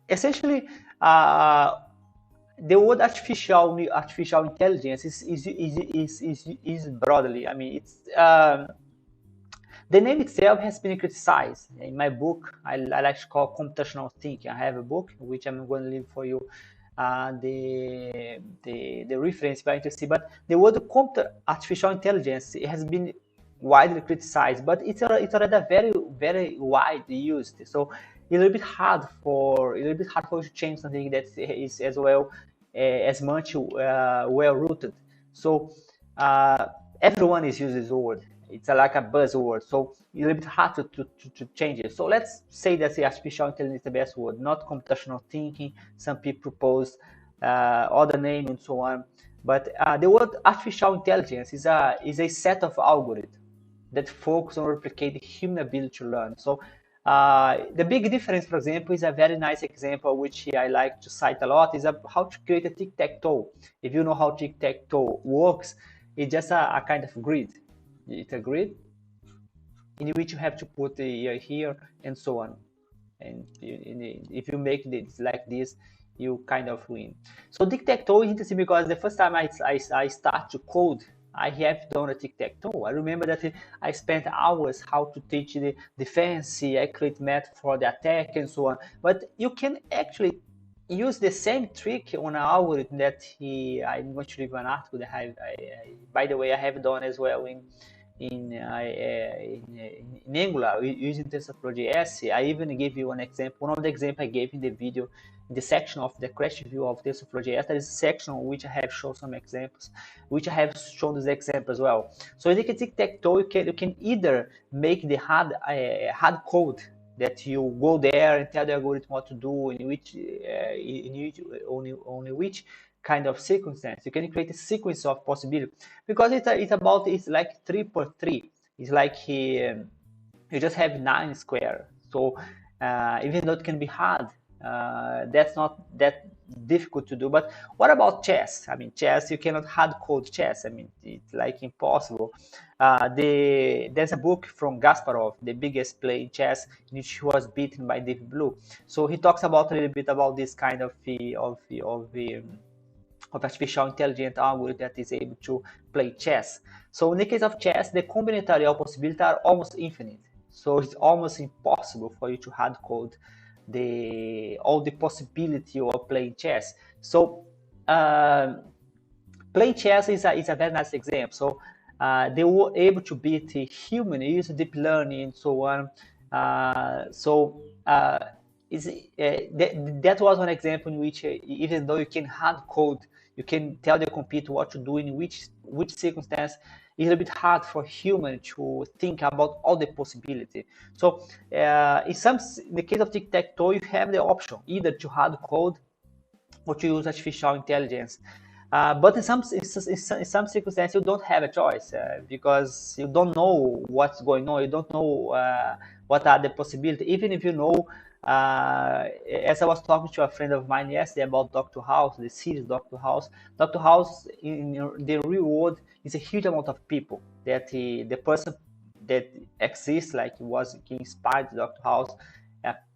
essentially, the word artificial intelligence is broadly. I mean, it's the name itself has been criticized. In my book, I like to call computational thinking. I have a book which I'm going to leave for you the reference if you're interested. But the word artificial intelligence, it has been widely criticized, but it's already very widely used. So it's a little bit hard for you to change something that is as well as much well rooted. So everyone is using this word. It's like a buzzword, so it's a little bit hard to change it. So let's say that the artificial intelligence is the best word, not computational thinking. Some people propose other name and so on. But the word artificial intelligence is a set of algorithms that focus on replicating human ability to learn. So the big difference, for example, is a very nice example which I like to cite a lot, is how to create a tic-tac-toe. If you know how tic-tac-toe works, it's just a kind of grid. It's a grid in which you have to put the year here and so on. And if you make it like this, you kind of win. So tic-tac-toe is interesting because the first time I start to code, I have done a tic-tac-toe. I remember that I spent hours how to teach the fancy accurate method for the attack and so on. But you can actually use the same trick on an algorithm that I'm going to leave an article that by the way, I have done as well in Angular using TensorFlow.js. I even gave you an example. One of the examples I gave in the video, in the section of the crash view of TensorFlow.js, there is a section on which I have shown some examples, which I have shown this example as well. So in the tic-tac-toe, you can either make the hard code that you go there and tell the algorithm what to do in which only which kind of circumstance. You can create a sequence of possibility because it's like 3 per 3. It's like you just have 9 square. So even though it can be hard, that's not that difficult to do. But what about chess? I mean, chess, you cannot hard code chess. I mean, it's like impossible. There's a book from Kasparov, the biggest player in chess, in which he was beaten by Deep Blue. So he talks about a little bit about this kind of artificial intelligent algorithm that is able to play chess. So in the case of chess, the combinatorial possibilities are almost infinite. So it's almost impossible for you to hard code all the possibility of playing chess. So playing chess is a very nice example. So they were able to beat a human using deep learning and so on. That was one example in which even though you can hard code, you can tell the computer what to do in which circumstance. It's a bit hard for human to think about all the possibility. So in the case of tic-tac-toe, you have the option either to hard code or to use artificial intelligence. But in some circumstances, you don't have a choice because you don't know what's going on. You don't know what are the possibilities. Even if you know, as I was talking to a friend of mine yesterday about Doctor House, the series Doctor House. Doctor House in the real world is a huge amount of people that the person that exists, like was inspired Doctor House.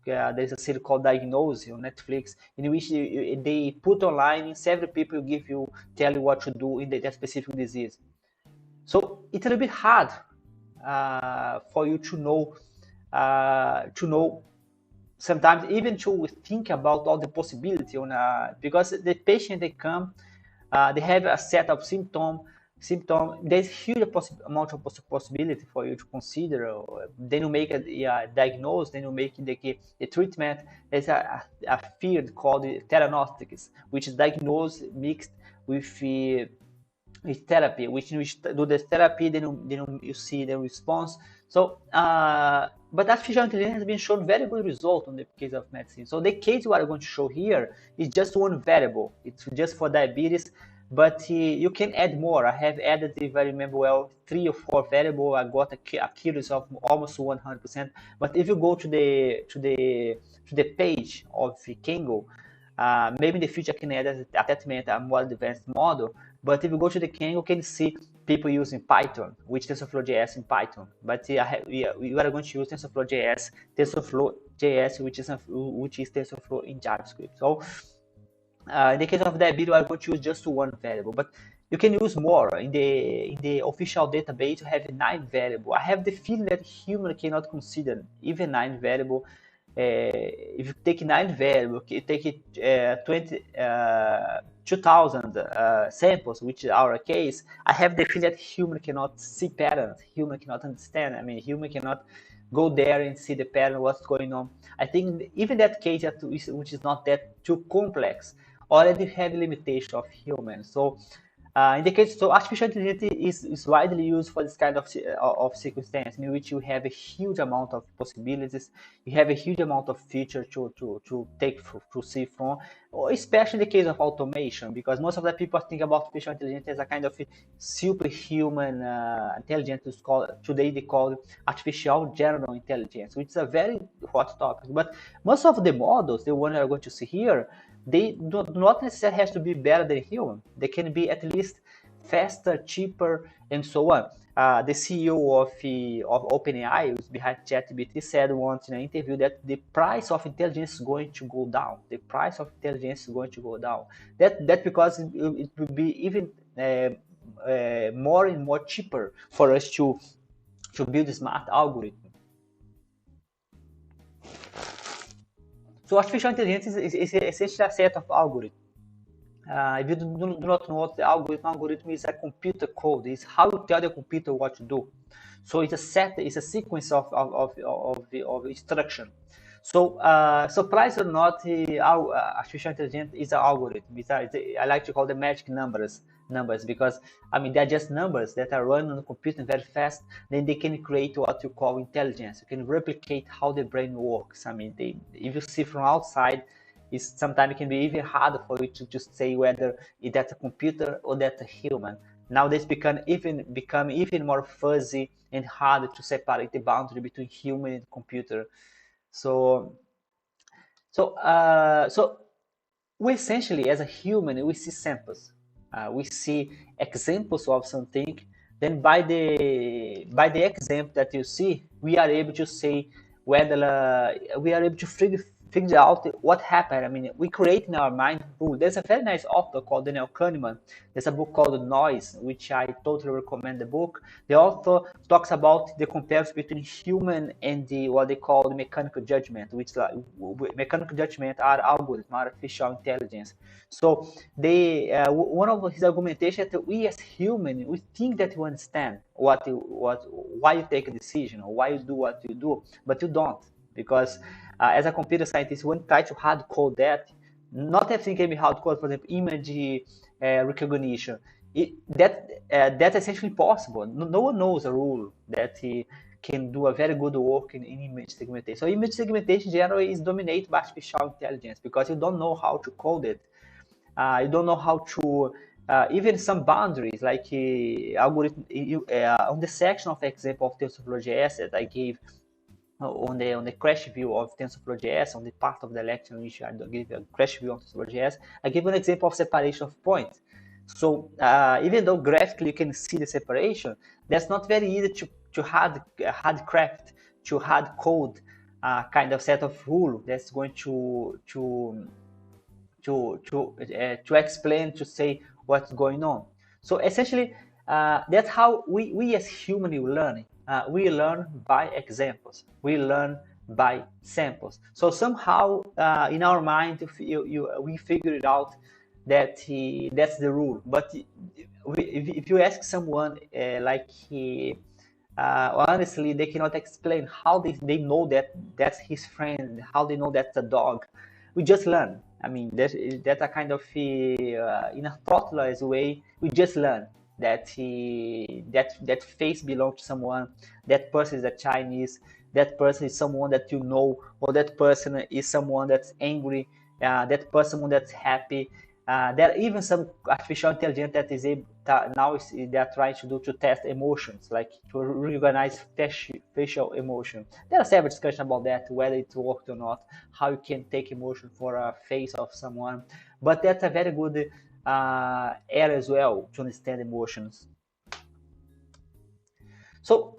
There's a series called Diagnose on Netflix, in which they put online several people tell you what to do in that specific disease. So it's a little bit hard for you to know sometimes even to think about all the possibility because the patient they come, they have a set of symptom. There's huge amount of possibility for you to consider. Then you make a diagnose, then you make the treatment. There's a field called theranostics, which is diagnose mixed with therapy, which you do the therapy, then you see the response. So, but artificial intelligence has been shown very good result in the case of medicine. So the case we are going to show here is just one variable. It's just for diabetes, but you can add more. I have added, if I remember well, 3 or 4 variable. I got accuracy of almost 100%. But if you go to the page of Kangol, maybe in the future I can add as attachment a more advanced model. But if you go to the Kangol, you can see people using Python, which TensorFlow.js in Python. But we are going to use TensorFlow.js, TensorFlow JS, which is TensorFlow in JavaScript. So in the case of that video, I'm going to use just one variable, but you can use more. In the official database, you have 9 variables. I have the feeling that human cannot consider even 9 variable. If you take 9 variables, you take it 2,000 samples, which is our case. I have the feeling that human cannot see patterns. Human cannot understand. I mean, human cannot go there and see the pattern, what's going on. I think even that case, which is not that too complex, already have limitation of humans. So in the case, so artificial intelligence is widely used for this kind of circumstance in which you have a huge amount of possibilities, you have a huge amount of feature to see from, or especially in the case of automation, because most of the people think about artificial intelligence as a kind of superhuman intelligence. Today they call it artificial general intelligence, which is a very hot topic. But most of the models, the one we are going to see here, they do not necessarily have to be better than human. They can be at least faster, cheaper, and so on. The CEO of OpenAI, who's behind ChatGPT, said once in an interview that the price of intelligence is going to go down. The price of intelligence is going to go down. That because it will be even more and more cheaper for us to build smart algorithms. So artificial intelligence is essentially a set of algorithms. If you do not know what the algorithm is a computer code. It's how you tell the computer what to do. So it's a sequence of instruction. So surprise or not, artificial intelligence is an algorithm. I like to call them magic numbers because I mean they're just numbers that are run on the computer very fast. Then they can create what you call intelligence. You can replicate how the brain works. I mean, if you see from outside, sometimes it can be even harder for you to just say whether that's a computer or that's a human. Now this become even more fuzzy and harder to separate the boundary between human and computer. So we essentially, as a human, we see samples. We see examples of something. Then by the example that you see, we are able to say whether we are able to figure out what happened. I mean, we create in our mind rule. There's a very nice author called Daniel Kahneman. There's a book called Noise, which I totally recommend the book. The author talks about the comparison between human and what they call the mechanical judgment, which mechanical judgment are algorithms, artificial intelligence. So one of his argumentation that we as human, we think that we understand why you take a decision or why you do what you do, but you don't, because as a computer scientist, when you try to hard code that, not everything can be hard coded. For example, image recognition. That's essentially impossible. No one knows a rule that can do a very good work in image segmentation. So image segmentation generally is dominated by artificial intelligence because you don't know how to code it. You don't know how to even some boundaries like algorithm. On the section of example of TensorFlow.js that I gave on the crash view of TensorFlow.js, on the part of the lecture in which I give a crash view of TensorFlow.js, I give an example of separation of points. So even though graphically you can see the separation, that's not very easy to hard craft, to hard code kind of set of rule that's going to explain, to say what's going on. So essentially, that's how we as humans learn. We learn by examples. We learn by samples. So somehow in our mind, we figure it out that that's the rule. But if you ask someone honestly, they cannot explain how they know that that's his friend, how they know that's a dog. We just learn. I mean, that's a kind of in a thoughtless way. We just learn that that face belongs to someone. That person is a Chinese. That person is someone that you know, or that person is someone that's angry. That person that's happy. There are even some artificial intelligence that is able now they are trying to test emotions, like to recognize facial emotion. There are several discussions about that, whether it worked or not, how you can take emotion for a face of someone. But that's a very good area as well to understand emotions. So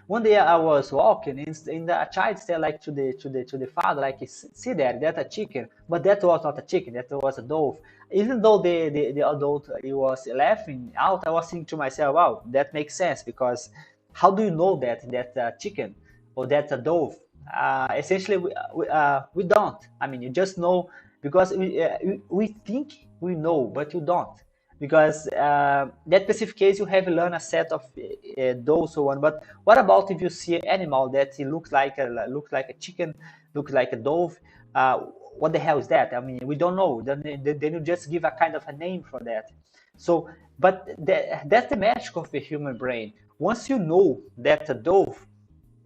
one day I was walking, and the child said like to the father, like, see there, that's a chicken, but that was not a chicken, that was a dove. Even though the adult he was laughing out, I was thinking to myself, wow, that makes sense, because how do you know that that's a chicken or that's a dove? Essentially, we don't. I mean, you just know because we think we know, but you don't, because that specific case you have learned a set of those so on. But what about if you see an animal that it looks like a chicken, looks like a dove? Uh, what the hell is that? I mean, we don't know. Then you just give a kind of a name for that. So, but that's the magic of the human brain. Once you know that a dove,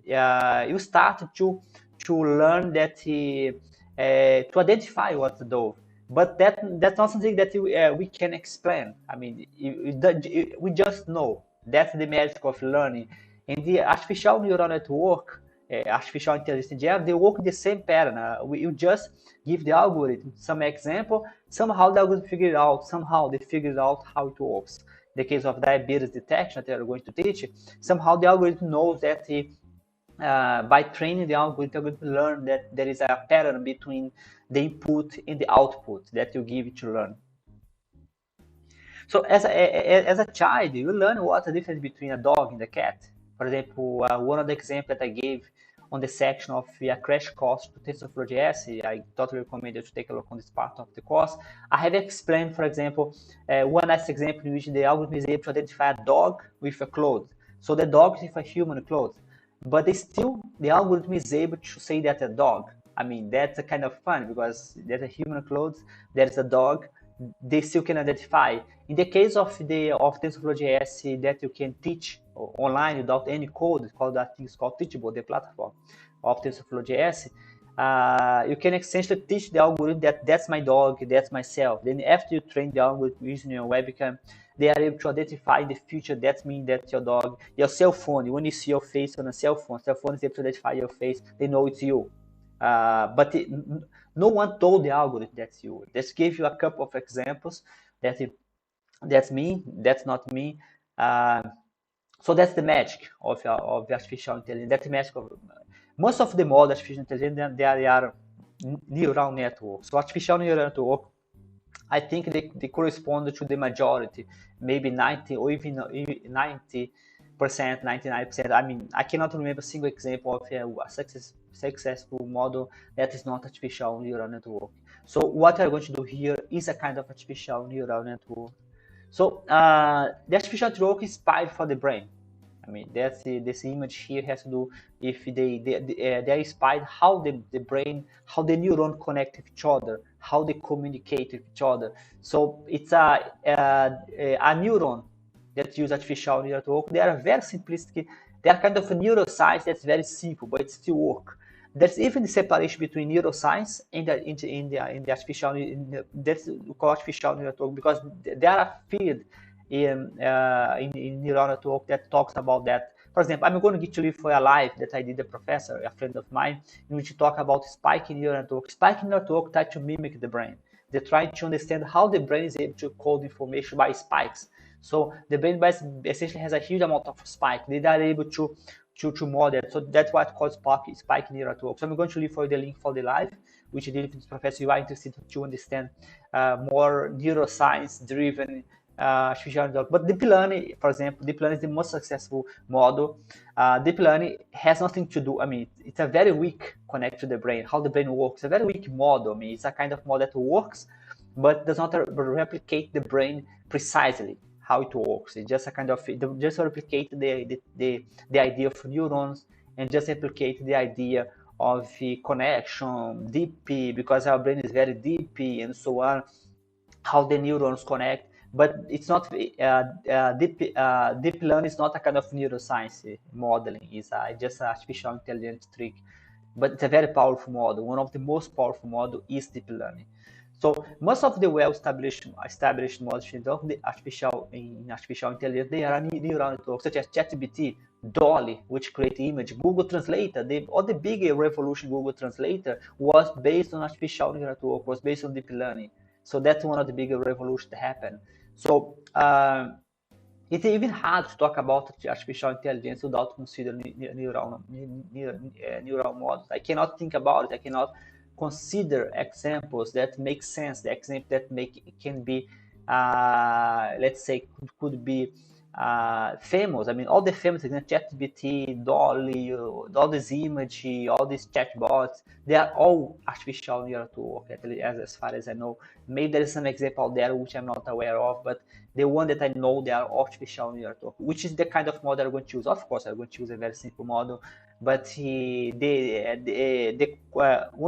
you start to learn that to identify what's the dove. But that's not something that we can explain. I mean, we just know. That's the magic of learning. And the artificial neural network, artificial intelligence in general, they work in the same pattern. You just give the algorithm some example. Somehow the algorithm figure it out. Somehow they figure out how it works. In the case of diabetes detection that they are going to teach, somehow the algorithm knows that by training the algorithm, you're going to learn that there is a pattern between the input and the output that you give it to learn. So as a child, you learn what's the difference between a dog and a cat. For example, one of the examples that I gave on the section of a crash course to TensorFlow.js, I totally recommend you to take a look on this part of the course. I have explained, for example, one nice example in which the algorithm is able to identify a dog with a clothes. So the dog is with a human clothes, but the algorithm is able to say that a dog. I mean, that's a kind of fun because there's a human clothes, there's a dog, they still can identify. In the case of TensorFlow.js that you can teach online without any code, it's called Teachable, the platform of TensorFlow.js. You can essentially teach the algorithm that that's my dog, that's myself. Then after you train the algorithm using your webcam, they are able to identify in the future that means that's your dog. Your cell phone, when you see your face on a cell phone is able to identify your face, they know it's you. But no one told the algorithm that's you. Just gave you a couple of examples that's me, that's not me. So that's the magic of artificial intelligence. That's the magic of most of the modern artificial intelligence. They are neural networks. So artificial neural network, I think they correspond to the majority, maybe 90 or even 90%, 99%. I mean, I cannot remember a single example of a successful model that is not artificial neural network. So what we're going to do here is a kind of artificial neural network. So the artificial network is inspired for the brain. I mean, this image here has to do if they are inspired how the brain, how the neuron connect with each other, how they communicate with each other. So it's a neuron that use artificial neural network. They are very simplistic. They are kind of a neuroscience that's very simple, but it still work. There's even the separation between neuroscience and the artificial that's called artificial neural network, because there are fields in neural network that talks about that. For example, I'm going to get to live for a life that I did a professor, a friend of mine, in which we talk about spiking neural network. Spiking neural network try to mimic the brain. They try to understand how the brain is able to code information by spikes. So the brain essentially has a huge amount of spike. They are able to model. So that's what called spiking neural network. So I'm going to leave for the link for the live, which I did with this professor. You are interested to understand more neuroscience-driven artificial intelligence. But deep learning, for example, deep learning is the most successful model. Deep learning has nothing to do. I mean, it's a very weak connect to the brain, how the brain works. It's a very weak model. I mean, it's a kind of model that works, but does not replicate the brain precisely how it works. It's just a kind of just replicate the idea of neurons and just replicate the idea of the connection, deep, because our brain is very deep and so on, how the neurons connect. But it's not deep learning is not a kind of neuroscience modeling. It's just an artificial intelligence trick, but it's a very powerful model. One of the most powerful model is deep learning. So most of the well-established models in artificial intelligence, they are neural networks such as ChatGPT, Dolly, which create image, Google Translator. All the big revolution Google Translator was based on artificial neural network, was based on deep learning. So that's one of the bigger revolutions that happened. So it's even hard to talk about artificial intelligence without considering neural models. I cannot think about it. I cannot consider examples that make sense. The example that can be, let's say, could be famous. I mean, all the famous, ChatGPT, Dolly, all this image, all these chatbots, they are all artificial neural network, as far as I know. Maybe there is some example out there which I'm not aware of, but the one that I know, they are artificial neural network, which is the kind of model I'm going to use. Of course, I'm going to use a very simple model, but when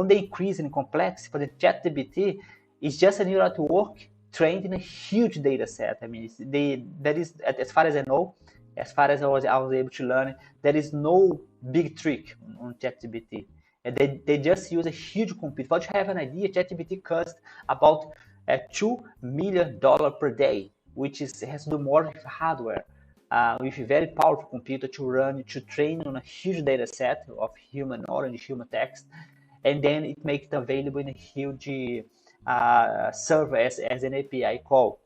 they increase in complexity for the ChatGPT, it's just a neural network trained in a huge data set. I mean, that is, as far as I know, as far as I was able to learn, there is no big trick on ChatGPT. And they just use a huge computer. For you to have an idea, ChatGPT costs about $2 million per day, which has to do more with hardware, with a very powerful computer to train on a huge data set of human knowledge, human text, and then it makes it available in a huge server as an API call.